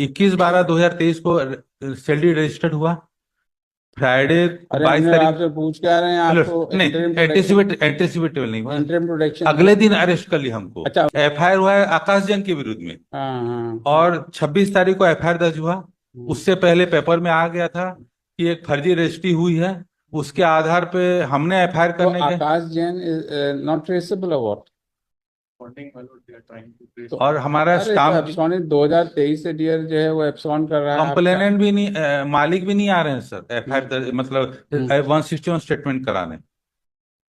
21/12/2023 को salary registered हुआ। Friday अरे 22 हमने तारीख आपसे पूछ के आ रहे हैं आपको नहीं, एंटीसिपेटेबल नहीं हुआ। इंटरिम प्रोटेक्शन अगले दिन अरेस्ट कर लिया हमको। अच्छा। एफआईआर हुआ है आकाश जैन के विरुद्ध में। हाँ हाँ। और 26 तारीख को एफआईआर दर्ज हुआ। उससे पहले पेपर में आ गया था कि एक फर्जी रजिस्ट्री हुई है। उसके आधार पे हमने एफआईआर तो करने के आकाश जैन इज नॉट ट्रेसेबल और व्हाट? तो और हमारा अरे तो स्टाम्प एप्सॉन 2023 से डियर जो है वो एप्सॉन कर रहा है आपका। कंप्लेनेंट भी नहीं, मालिक भी नहीं आ रहे हैं सर एफआईआर मतलब 161 स्टेटमेंट कराने।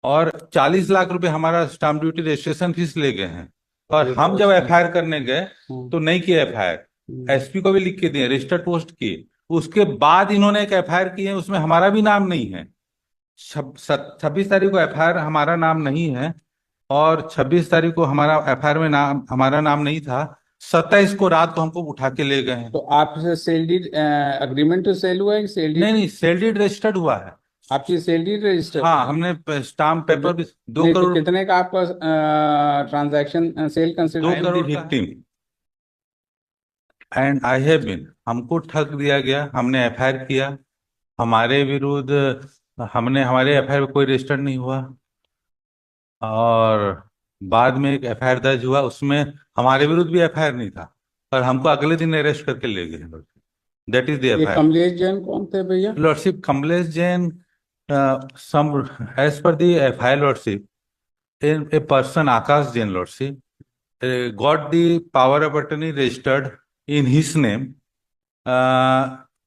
और 40 लाख रुपए हमारा स्टाम्प ड्यूटी रजिस्ट्रेशन फीस ले गए हैं। और हम जब एफआईआर करने गए तो नहीं किए एफआईआर। एसपी को भी लिख के दिए, रजिस्टर्ड पोस्ट किए। उसके बाद इन्होंने एक एफआईआर की है, उसमें हमारा भी नाम नहीं है। 26 तारीख को एफआईआर हमारा नाम नहीं है। और 26 तारीख को हमारा एफआईआर में नाम, हमारा नाम नहीं था। 27 को रात को हमको उठा के ले गए हैं। तो आपसे sale deed agreement to sell हुआ है? सेल नहीं नहीं, सेल डीड रजिस्टर्ड हुआ है। आपकी सेल डीड रजिस्टर? हाँ, हमने स्टाम्प पेपर भी 2 नहीं, तो करोड़ कितने का आपका transaction sale 2 consider? Crore victim and I have been, हमको ठग दिया गया। हमने एफआईआर किया हमारे विरुद्ध। हमारे एफआईआर में कोई रजिस्टर्ड नहीं हुआ। और बाद में एक एफआईआर दर्ज हुआ, उसमें हमारे विरुद्ध भी एफआईआर नहीं था। पर हमको अगले दिन अरेस्ट करके ले गए। दैट इज द ये एफआईआर। कमलेश जैन कौन थे भैया? Lordship Kamlesh Jain, some as per the FIR lordship, a person Akash Jain lordship got the power of attorney registered in his name,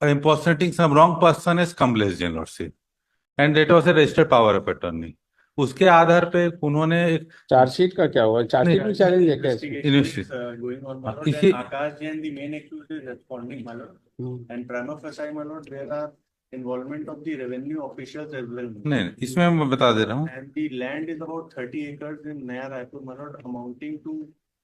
impersonating some wrong person as Kamlesh Jain lordship, and that was a registered power of attorney. उसके आधार पे उन्होंने एक chargesheet का क्या हुआ? Chargesheet में challenge है क्या? इसी Akash Jain, the main accused, is responding, my lord. And prima facie, my lord, there are involvement of the revenue officials as well. नहीं, इसमें मैं बता दे रहा हूँ। And the land is about 30 acres in Naya Raipur, my lord, amounting to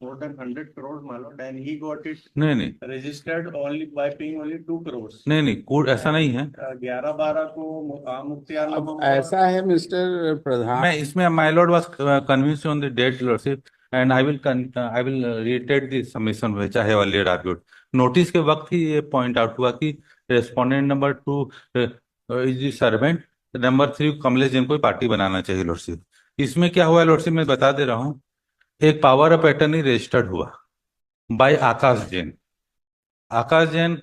more than 100 crores, my lord, and he got it नहीं registered only by paying only 2 crores. नहीं, code ऐसा नहीं है। 11/12 को मुख्तियारनामा अब ऐसा है मिस्टर प्रधान, मैं इसमें my lord was convinced on the date lordship and I will restate the submission which I have already argued. Notice के वक्त ही ये पॉइंट आउट हुआ कि respondent number 2 is the servant, number 3 Kamlesh Jain को पार्टी बनाना चाहिए लॉर्डशिप। इसमें क्या हुआ लॉर्डशिप, मैं बता दे रहा हूँ। एक पावर ऑफ अटर्नी रजिस्टर्ड हुआ bye Akash Jain. Akash Jain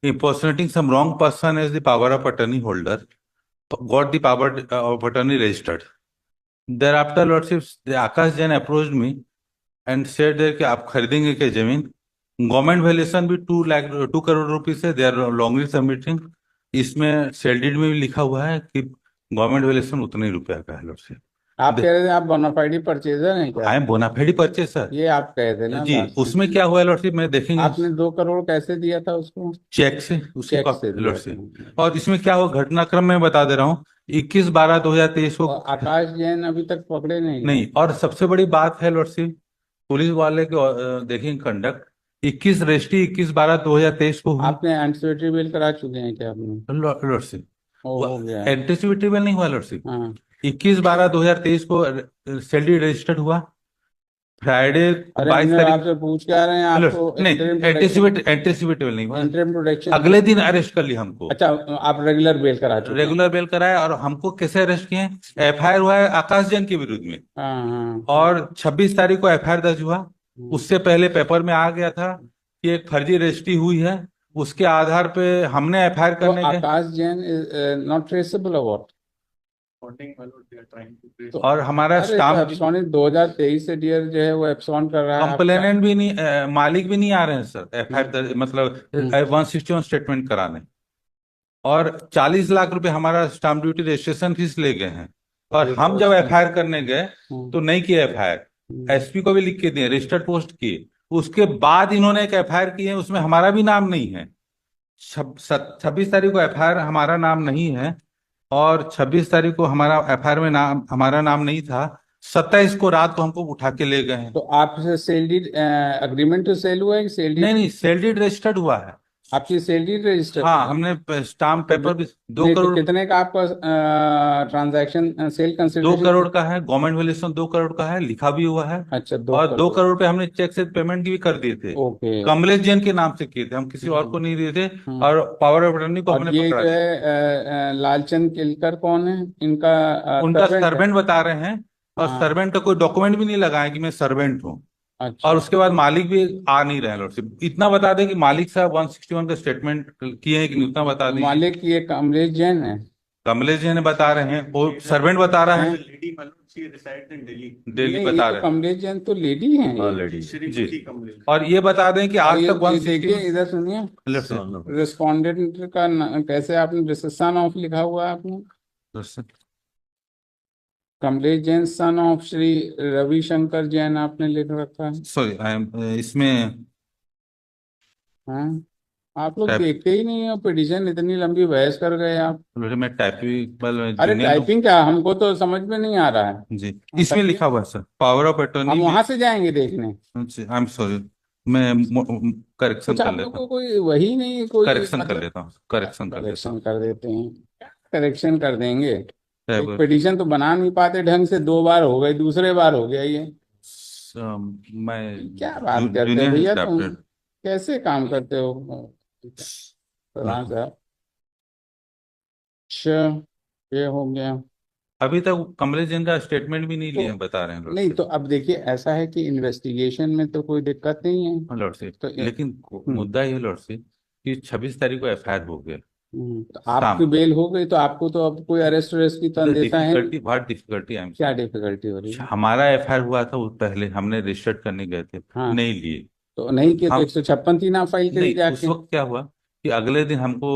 impersonating some wrong person as the power of attorney holder got the power of attorney registered. Thereafter lordship Akash Jain approached me and said that कि आप खरीदेंगे क्या जमीन। Government valuation भी 2 crore rupees है। They are longly submitting. इसमें sale deed में भी लिखा हुआ है कि गवर्नमेंट वैल्यूएशन उतने ही रुपया का है लॉर्डशिप। आप कह रहे थे आप बोनाफाइडी परचेजर हैं क्या? I am bona fide purchaser. ये आप कहे थे ना जी, last में। उसमें क्या हुआ लॉर्डशिप, मैं देखेंगे। आपने 2 करोड़ कैसे दिया था उसको? चेक से, उसकी चेक कॉपी से दिया लॉर्डशिप। था। और इसमें क्या हुआ घटनाक्रम में बता दे रहा हूँ। 21/12/2023 को और आकाश जैन अभी तक पकड़े नहीं? नहीं। और सबसे बड़ी बात है लॉर्डशिप, पुलिस वाले के देखेंगे कंडक्ट। 21 रजिस्ट्री 21/12/2023 को हुई। आपने एंटीसिपेटरी बिल करा चुके हैं क्या आपने? लॉर्डशिप हो गया है। एंटीसिपेटेबल नहीं हुआ लॉर्डशिप। हाँ 21/12/2023 को सैलरी रजिस्टर्ड हुआ। फ्राइडे अरे 22 हमने तारीख आपसे पूछ के आ रहे हैं आपको नहीं, एंटीसिपेटेबल नहीं हुआ। इंटरिम प्रोटेक्शन अगले दिन अरेस्ट कर लिया हमको। अच्छा, आप रेगुलर बेल करा चुके हैं? रेगुलर बेल कराया। और हमको कैसे अरेस्ट किए, एफआईआर हुआ है आकाश जैन के विरुद्ध में। हाँ हाँ। और 26 तारीख को एफआईआर दर्ज हुआ। उससे पहले पेपर में आ गया था कि एक फर्जी रजिस्ट्री हुई है। उसके आधार पे हमने एफआईआर तो करने के आकाश जैन इज नॉट ट्रेसेबल और व्हाट? और हमारा अरे तो स्टाम्प एप्सॉन 2023 से डियर जो है वो एप्सॉन कर रहा है कंप्लेनेंट भी नहीं, मालिक भी नहीं आ रहे हैं सर एफआईआर मतलब 161 स्टेटमेंट कराने। और 40 लाख रुपए हमारा स्टाम्प ड्यूटी रजिस्ट्रेशन फीस ले गए हैं। और हम जब एफआईआर करने गए तो नहीं किए एफआईआर। एसपी को भी लिख के दिए, रजिस्टर्ड पोस्ट किए। उसके बाद इन्होंने एक एफआईआर की है, उसमें हमारा भी नाम नहीं है। 26 तारीख को एफआईआर हमारा नाम नहीं है। और 26 तारीख को हमारा एफआईआर में नाम, हमारा नाम नहीं था। 27 को रात को हमको उठा के ले गए हैं। तो आपसे sale deed agreement to sell हुआ है? सेल डीड नहीं, सेल डीड रजिस्टर्ड हुआ है। आपकी सैलरी रजिस्टर? हाँ, हमने स्टाम्प पेपर भी 2 नहीं तो करोड़, कितने का आपका ट्रांजैक्शन सेल 2 कंसिडरेशन? करोड़ का है, गवर्नमेंट वैल्यूएशन 2 करोड़ का है, लिखा भी हुआ है। अच्छा, 2 और 2 करोड़। करोड़ पे हमने चेक से पेमेंट भी कर दिए थे, ओके। कमलेश जैन के नाम से किए थे, हम किसी और को नहीं दिए थे। और पावर ऑफ अटर्नी को और हमने ये पकड़ा जो था। है लालचंद केलकर कौन है इनका? उनका सर्वेंट है? सर्वेंट बता रहे हैं, और हाँ। सर्वेंट का कोई डॉक्यूमेंट भी नहीं लगाया कि मैं सर्वेंट हूँ। अच्छा। और उसके बाद मालिक भी आ नहीं रहे हैं लॉर्डशिप। इतना बता दें कि मालिक साहब 161 का स्टेटमेंट किए हैं कि नहीं, उतना बता दीजिए। मालिक ये कमलेश जैन है? कमलेश जी ने बता रहे हैं, वो सर्वेंट बता रहा है, lady my lord, she resides in Delhi. Daily नहीं, बता ये तो रहे कमलेश जैन तो लेडी है ये। हैं श्रीमती जी। कमलेश। और ये बता दें कि और आज ये तक देखिए 161 इधर सुनिए, लेफ्ट से रिस्पोंडेंट का कैसे आपने सन ऑफ लिखा हुआ है आपने? कमलेश जैन सन ऑफ श्री रविशंकर जैन आपने लिख रखा है। सॉरी, आई एम इसमें हाँ, आप लोग टाइप, देखते ही नहीं हो पिटीशन, इतनी लंबी बहस कर गए आप। मैं टाइपिंग अरे जूनियर टाइपिंग क्या, हमको तो समझ में नहीं आ रहा है। जी, इसमें लिखा हुआ है सर, पावर ऑफ हम अटर्नी। वहां से जाएंगे देखने। आई एम सॉरी, मैं करेक्शन कुछ कर आप लोग लेता को हूँ, कोई वही नहीं, कोई करेक्शन कर मतलब लेता हूँ, करेक्शन कर लेता करेक्शन कर देते हैं? करेक्शन कर देंगे? एक हूँ। पिटीशन तो बना नहीं पाते ढंग से, 2 बार हो गई, दूसरे बार हो गया ये। मैं क्या बात करते हो जूनियर भैया तुम, ड्राफ्टर। कैसे काम करते हो प्रधान साहब? अच्छा, ये हो गया। अभी तक कमलेश जैन का स्टेटमेंट भी नहीं तो लिए हैं, बता रहे हैं नहीं लॉर्ड तो अब देखिए, ऐसा है कि इन्वेस्टिगेशन में तो कोई दिक्कत नहीं है। लॉर्ड से। तो लेकिन मुद्दा ये लॉर्ड से कि 26 तारीख को एफआईआर हो गया तो आपकी शाम। बेल हो गई, तो आपको तो अब कोई अरेस्ट वरेस्ट की तो देता है नहीं। बहुत डिफिकल्टी आई एम। क्या डिफिकल्टी हो रही है? हमारा एफआईआर हुआ था, वो पहले हमने रजिस्टर्ड करने गए थे, हाँ, नहीं लिए तो नहीं किए तो हम। 156 थी ना फाइल करी नहीं, उस जाके। वक्त क्या हुआ कि अगले दिन हमको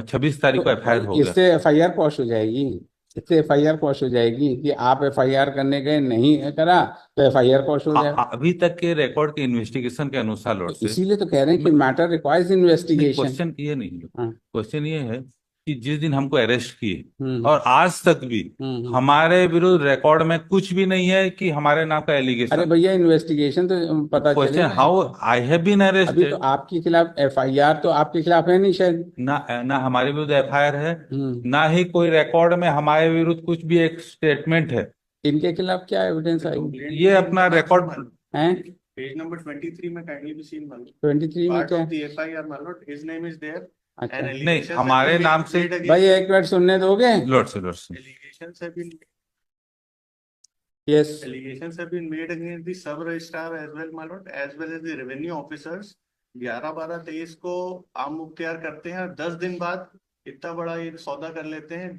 26 तारीख को एफआईआर तो हो गया। इससे एफआईआर क्वॉश हो जाएगी, इससे एफआईआर क्वॉश हो जाएगी कि आप एफआईआर करने गए, नहीं करा तो एफआईआर क्वॉश हो जाएगा। अभी तक के रिकॉर्ड के इन्वेस्टिगेशन के अनुसार लॉर्ड से, इसीलिए तो कह रहे हैं कि मैटर रिक्वायर्स इन्वेस्टिगेशन। क्वेश्चन ये नहीं है, हाँ। क्वेश्चन ये है कि जिस दिन हमको अरेस्ट किए हम्म। और आज तक भी हमारे विरुद्ध रिकॉर्ड में कुछ भी नहीं है कि हमारे नाम का अरे एलिगेशन। भैया, इन्वेस्टिगेशन तो पता क्वेश्चन चलेगा। हाउ आई हैव बीन अभी तो अरेस्टेड। आपके खिलाफ एफआईआर तो आपके खिलाफ है नहीं शायद। ना हमारे विरुद्ध एफआईआर है, हम्म। ना ही कोई रिकॉर्ड में हमारे विरुद्ध कुछ भी एक स्टेटमेंट है। इनके खिलाफ क्या एविडेंस आई ये अपना रिकॉर्ड है? पेज नंबर 23 में kindly be seen my lord. 23 में Part क्या of the FIR my lord, his name is there. अच्छा, And नहीं, allegations have हमारे been नाम से made against- भाई एक मिनट सुनने दोगे? लॉर्ड से Allegations have been yes. Allegations have been made against the sub registrar as well, my lord, as well as the revenue officers. 11/12/23 को आम मुख्तियार करते हैं और 10 दिन बाद इतना बड़ा ये सौदा कर लेते हैं,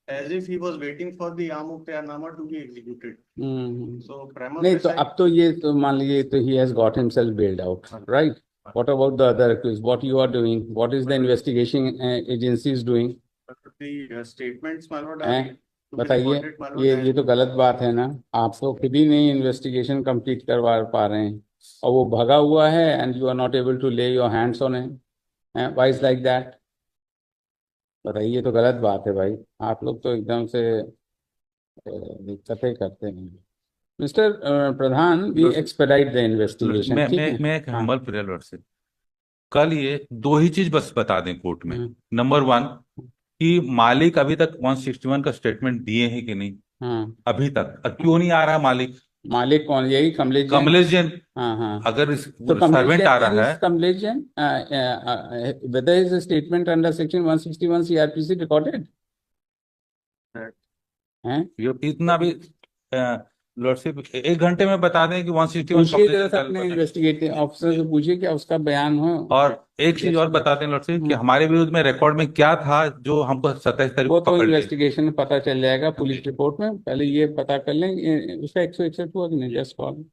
as if he was waiting for the आम मुख्तियारनामा to be executed. So prima नहीं तो facie- अब तो ये तो मान लीजिए तो he has got himself bailed out, right? What about the other accused? What you are doing? What is the investigation agency is doing? The statements, my lord, हैं? are to be बताइए, recorded, my lord, ये and- तो गलत बात है ना। आप तो खुद ही नहीं इन्वेस्टिगेशन कंप्लीट करवा पा रहे हैं और वो भगा हुआ है, and you are not able to lay your hands on है। Why is like that? बताइए, ये तो गलत बात है भाई। आप लोग तो एकदम से दिक्कतें करते हैं। Mister Pradhan, we expedite the investigation, ठीक है? मैं एक हाँ। हम्बल प्रेयर लॉर्ड से, कल ये 2 ही चीज बस बता दें कोर्ट में। नंबर 1 कि मालिक अभी तक 161 का स्टेटमेंट दिए हैं कि नहीं, हाँ। अभी तक क्यों नहीं आ रहा मालिक? मालिक कौन? यही कमलेश जैन? कमलेश जैन। हाँ हाँ। अगर तो सर्वेंट आ रहा है, Kamlesh Jain, whether his statement under section 161 CRPC recorded? हैं? ये इतना भी लॉर्डशिप 1 घंटे में बता दें कि 161 पूछिए जरा से कमलेश अपने जैन। इन्वेस्टिगेटिंग ऑफिसर से पूछिए कि उसका बयान हो। और एक चीज और बता दें लॉर्डशिप कि हमारे विरुद्ध में रिकॉर्ड में क्या था जो हमको 27 तारीख वो को तो पकड़ लिया। इन्वेस्टिगेशन में पता चल जाएगा पुलिस रिपोर्ट में। पहले ये पता कर लें उसका 161 हुआ कि नहीं, जस्ट कॉल।